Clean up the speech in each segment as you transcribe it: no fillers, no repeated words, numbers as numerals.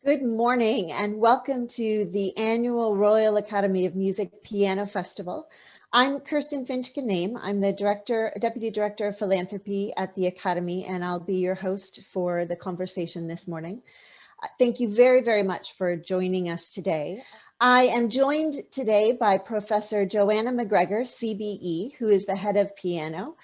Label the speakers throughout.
Speaker 1: Good morning and welcome to the annual Royal Academy of Music Piano Festival. I'm Kirsten Finch-Kaname. I'm the Deputy Director of Philanthropy at the Academy, and I'll be your host for the conversation this morning. Thank you very, very much for joining us today. I am joined today by Professor Joanna MacGregor CBE, who is the head of piano.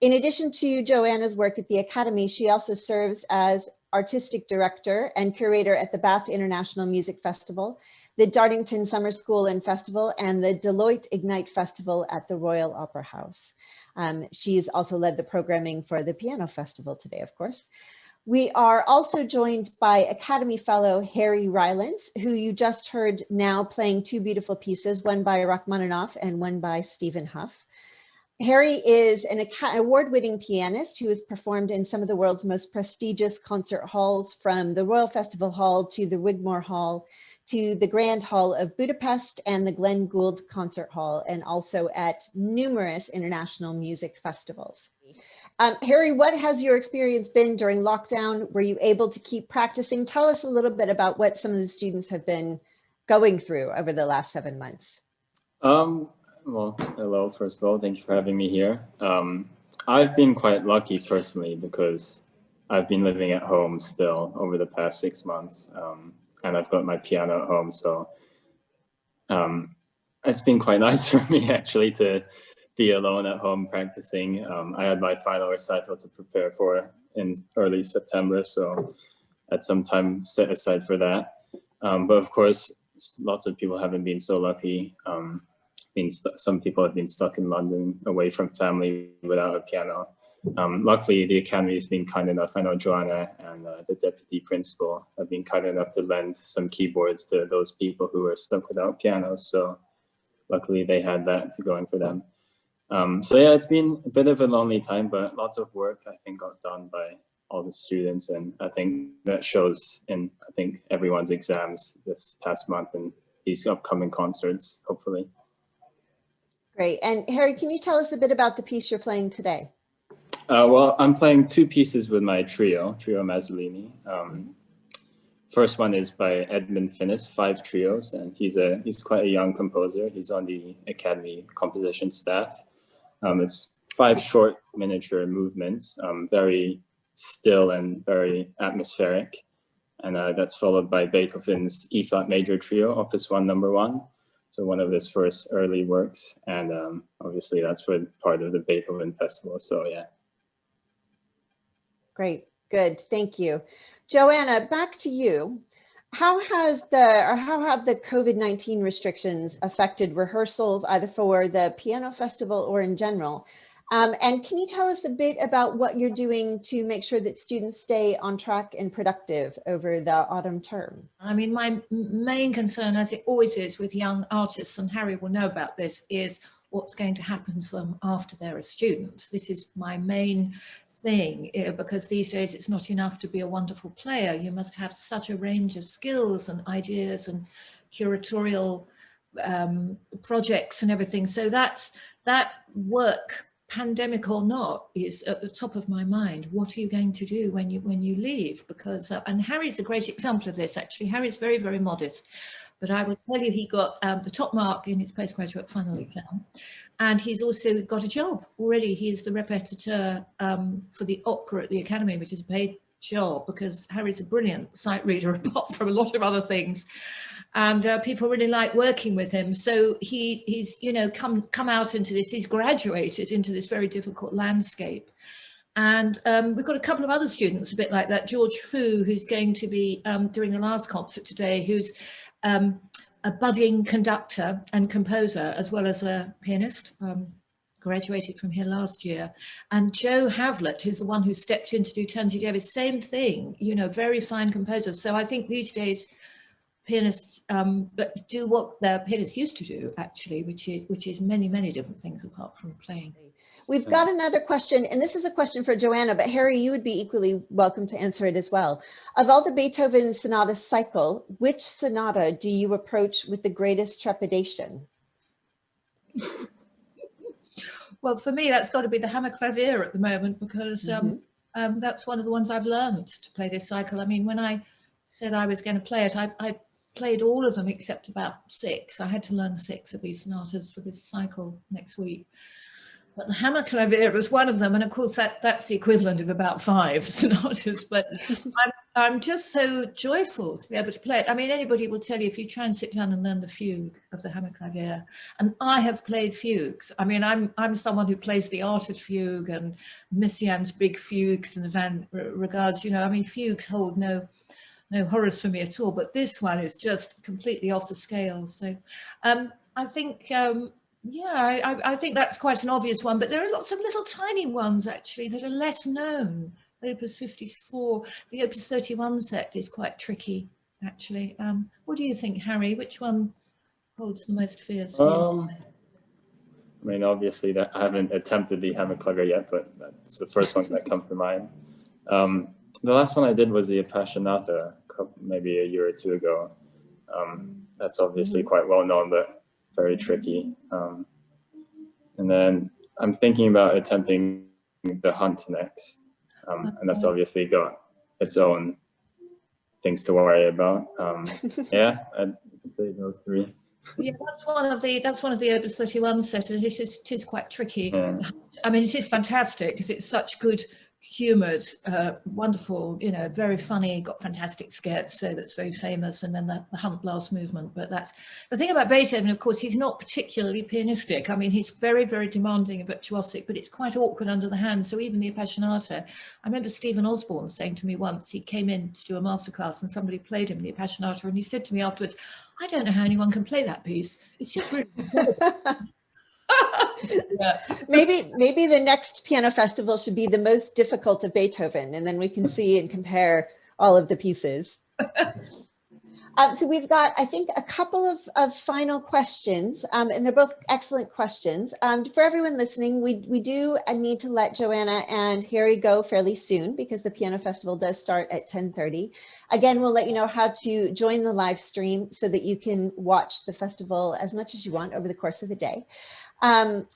Speaker 1: In addition to Joanna's work at the Academy, she also serves as Artistic Director and Curator at the Bath International Music Festival, the Dartington Summer School and Festival, and the Deloitte Ignite Festival at the Royal Opera House. She's also led the programming for the Piano Festival today, of course. We are also joined by Academy Fellow Harry Rylance, who you just heard now playing two beautiful pieces, one by Rachmaninoff and one by Stephen Hough. Harry is an award-winning pianist who has performed in some of the world's most prestigious concert halls, from the Royal Festival Hall to the Wigmore Hall to the Grand Hall of Budapest and the Glenn Gould Concert Hall, and also at numerous international music festivals. Harry, what has your experience been during lockdown? Were you able to keep practicing? Tell us a little bit about what some of the students have been going through over the last 7 months.
Speaker 2: Well, hello, first of all, thank you for having me here. I've been quite lucky personally because I've been living at home still over the past 6 months, and I've got my piano at home, so it's been quite nice for me actually to be alone at home practicing. I had my final recital to prepare for in early September, so I had some time set aside for that. But of course, lots of people haven't been so lucky. Some people have been stuck in London away from family without a piano. Luckily, the Academy has been kind enough. I know Joanna and the Deputy Principal have been kind enough to lend some keyboards to those people who are stuck without pianos. So luckily they had that to going for them. So yeah, it's been a bit of a lonely time, but lots of work I think got done by all the students. And I think that shows in, I think, everyone's exams this past month and these upcoming concerts, hopefully.
Speaker 1: Great. And Harry, can you tell us a bit about the piece you're playing today?
Speaker 2: Well, I'm playing two pieces with my trio Mazzolini. First one is by Edmund Finnis, 5 trios, and he's quite a young composer. He's on the Academy composition staff. It's 5 short miniature movements, very still and very atmospheric. And that's followed by Beethoven's E-flat major trio, Opus 1, number 1. So one of his first early works, and obviously that's for part of the Beethoven Festival, so yeah.
Speaker 1: Great, good, thank you. Joanna, back to you. How have the COVID-19 restrictions affected rehearsals, either for the Piano Festival or in general? And can you tell us a bit about what you're doing to make sure that students stay on track and productive over the autumn term?
Speaker 3: I mean, my main concern, as it always is with young artists, and Harry will know about this, is what's going to happen to them after they're a student. This is my main thing, because these days it's not enough to be a wonderful player. You must have such a range of skills and ideas and curatorial projects and everything. So that work, pandemic or not, is at the top of my mind. What are you going to do when you leave? Because and Harry's a great example of this, actually. Harry's very, very modest, but I will tell you, he got the top mark in his postgraduate final exam, and he's also got a job already. He's the repetiteur for the opera at the Academy, which is a paid job, because Harry's a brilliant sight reader apart from a lot of other things, and people really like working with him. So he's come out into this, he's graduated into this very difficult landscape. And we've got a couple of other students a bit like that. George Fu, who's going to be doing the last concert today, who's a budding conductor and composer, as well as a pianist, graduated from here last year. And Joe Havlett, who's the one who stepped in to do Tansy Davis, same thing, very fine composer. So I think these days pianists do what their pianists used to do, actually, which is many, many different things apart from playing.
Speaker 1: We've got another question, and this is a question for Joanna, but Harry, you would be equally welcome to answer it as well. Of all the Beethoven sonata cycle, which sonata do you approach with the greatest trepidation?
Speaker 3: Well, for me, that's got to be the Hammerklavier at the moment, because that's one of the ones I've learned to play this cycle. I mean, when I said I was going to play it. I played all of them except about 6. I had to learn 6 of these sonatas for this cycle next week. But the hammer clavier was one of them, and of course that's the equivalent of about 5 sonatas. But I'm just so joyful to be able to play it. I mean, anybody will tell you if you try and sit down and learn the fugue of the hammer clavier, and I have played fugues. I mean, I'm someone who plays the Arted fugue and Messiaen's big fugues and the Van Regards. You know, I mean, fugues hold no horrors for me at all. But this one is just completely off the scale. So, I think. Yeah, I think that's quite an obvious one, but there are lots of little tiny ones actually that are less known. Opus 54, the Opus 31 set is quite tricky actually. What do you think, Harry? Which one holds the most fears for you?
Speaker 2: I mean, obviously that I haven't attempted the hammer clavier yet, but that's the first one that comes to mind. The last one I did was the Appassionata, maybe a year or 2 ago. That's obviously quite well known, but very tricky. And then I'm thinking about attempting the Hunt next. And that's obviously got its own things to worry about. Yeah, I'd say those 3.
Speaker 3: Yeah, that's one of the Opus 31 set, and it is quite tricky. Yeah. I mean, it is fantastic because it's such good humoured, wonderful, you know, very funny, got fantastic sketch, so that's very famous, and then the Hunt last movement. But that's the thing about Beethoven, of course, he's not particularly pianistic. I mean, he's very, very demanding and virtuosic, but it's quite awkward under the hand. So even the Appassionata, I remember Stephen Osborne saying to me once, he came in to do a masterclass and somebody played him the Appassionata, and he said to me afterwards, I don't know how anyone can play that piece. It's just really
Speaker 1: yeah. Maybe the next piano festival should be the most difficult of Beethoven, and then we can see and compare all of the pieces. So we've got, I think, a couple of final questions, and they're both excellent questions. For everyone listening, we do need to let Joanna and Harry go fairly soon because the piano festival does start at 10:30. Again, we'll let you know how to join the live stream so that you can watch the festival as much as you want over the course of the day. And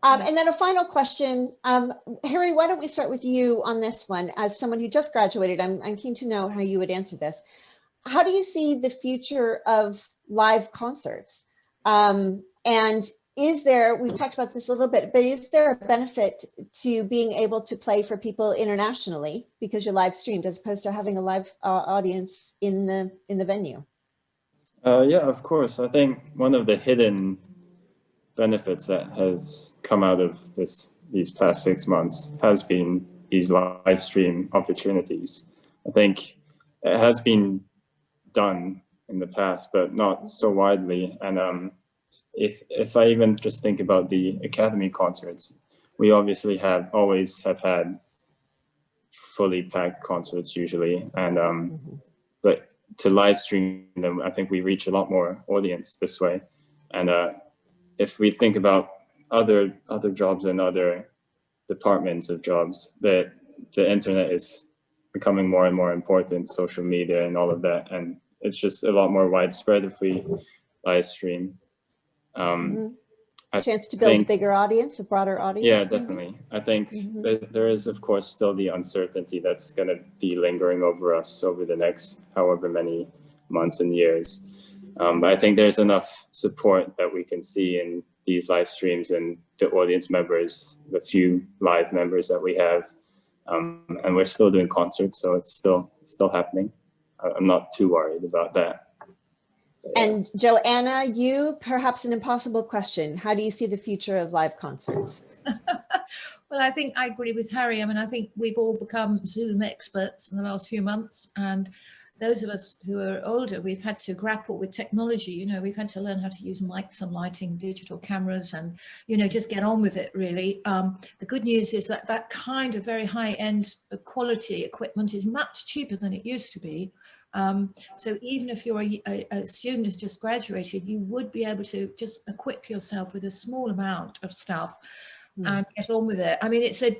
Speaker 1: then a final question, Harry, why don't we start with you on this one? As someone who just graduated, I'm keen to know how you would answer this. How do you see the future of live concerts? And is there, we've talked about this a little bit, but is there a benefit to being able to play for people internationally because you're live streamed as opposed to having a live audience in the venue?
Speaker 2: Yeah, of course. I think one of the hidden benefits that has come out of these past 6 months has been these live stream opportunities. I think it has been done in the past, but not so widely. And if I even just think about the Academy concerts, we obviously always have had fully packed concerts usually, and but to live stream them, I think we reach a lot more audience this way. And if we think about other jobs and other departments of jobs, the internet is becoming more and more important, social media and all of that, and it's just a lot more widespread if we live stream.
Speaker 1: Chance to build a bigger audience, a broader audience.
Speaker 2: Yeah, definitely. I think that there is, of course, still the uncertainty that's going to be lingering over us over the next however many months and years. But I think there's enough support that we can see in these live streams and the audience members, the few live members that we have. And we're still doing concerts, so it's still happening. I'm not too worried about that.
Speaker 1: And Joanna, you, perhaps an impossible question. How do you see the future of live concerts?
Speaker 3: Well, I think I agree with Harry. I mean, I think we've all become Zoom experts in the last few months, and those of us who are older, we've had to grapple with technology. You know, we've had to learn how to use mics and lighting, digital cameras, and, you know, just get on with it, really. The good news is that that kind of very high-end quality equipment is much cheaper than it used to be. So even if you're a student who's just graduated, you would be able to just equip yourself with a small amount of stuff and get on with it. I mean, it's a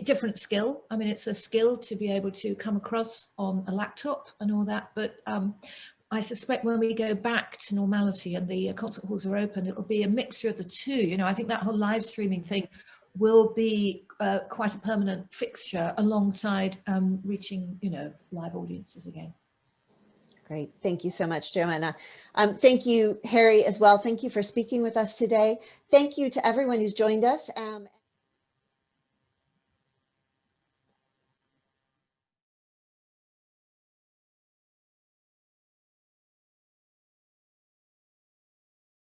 Speaker 3: different skill. I mean, it's a skill to be able to come across on a laptop and all that. But I suspect when we go back to normality and the concert halls are open, it'll be a mixture of the two. You know, I think that whole live streaming thing will be quite a permanent fixture alongside reaching, you know, live audiences again.
Speaker 1: Great. Thank you so much, Joanna. Thank you, Harry, as well. Thank you for speaking with us today. Thank you to everyone who's joined us.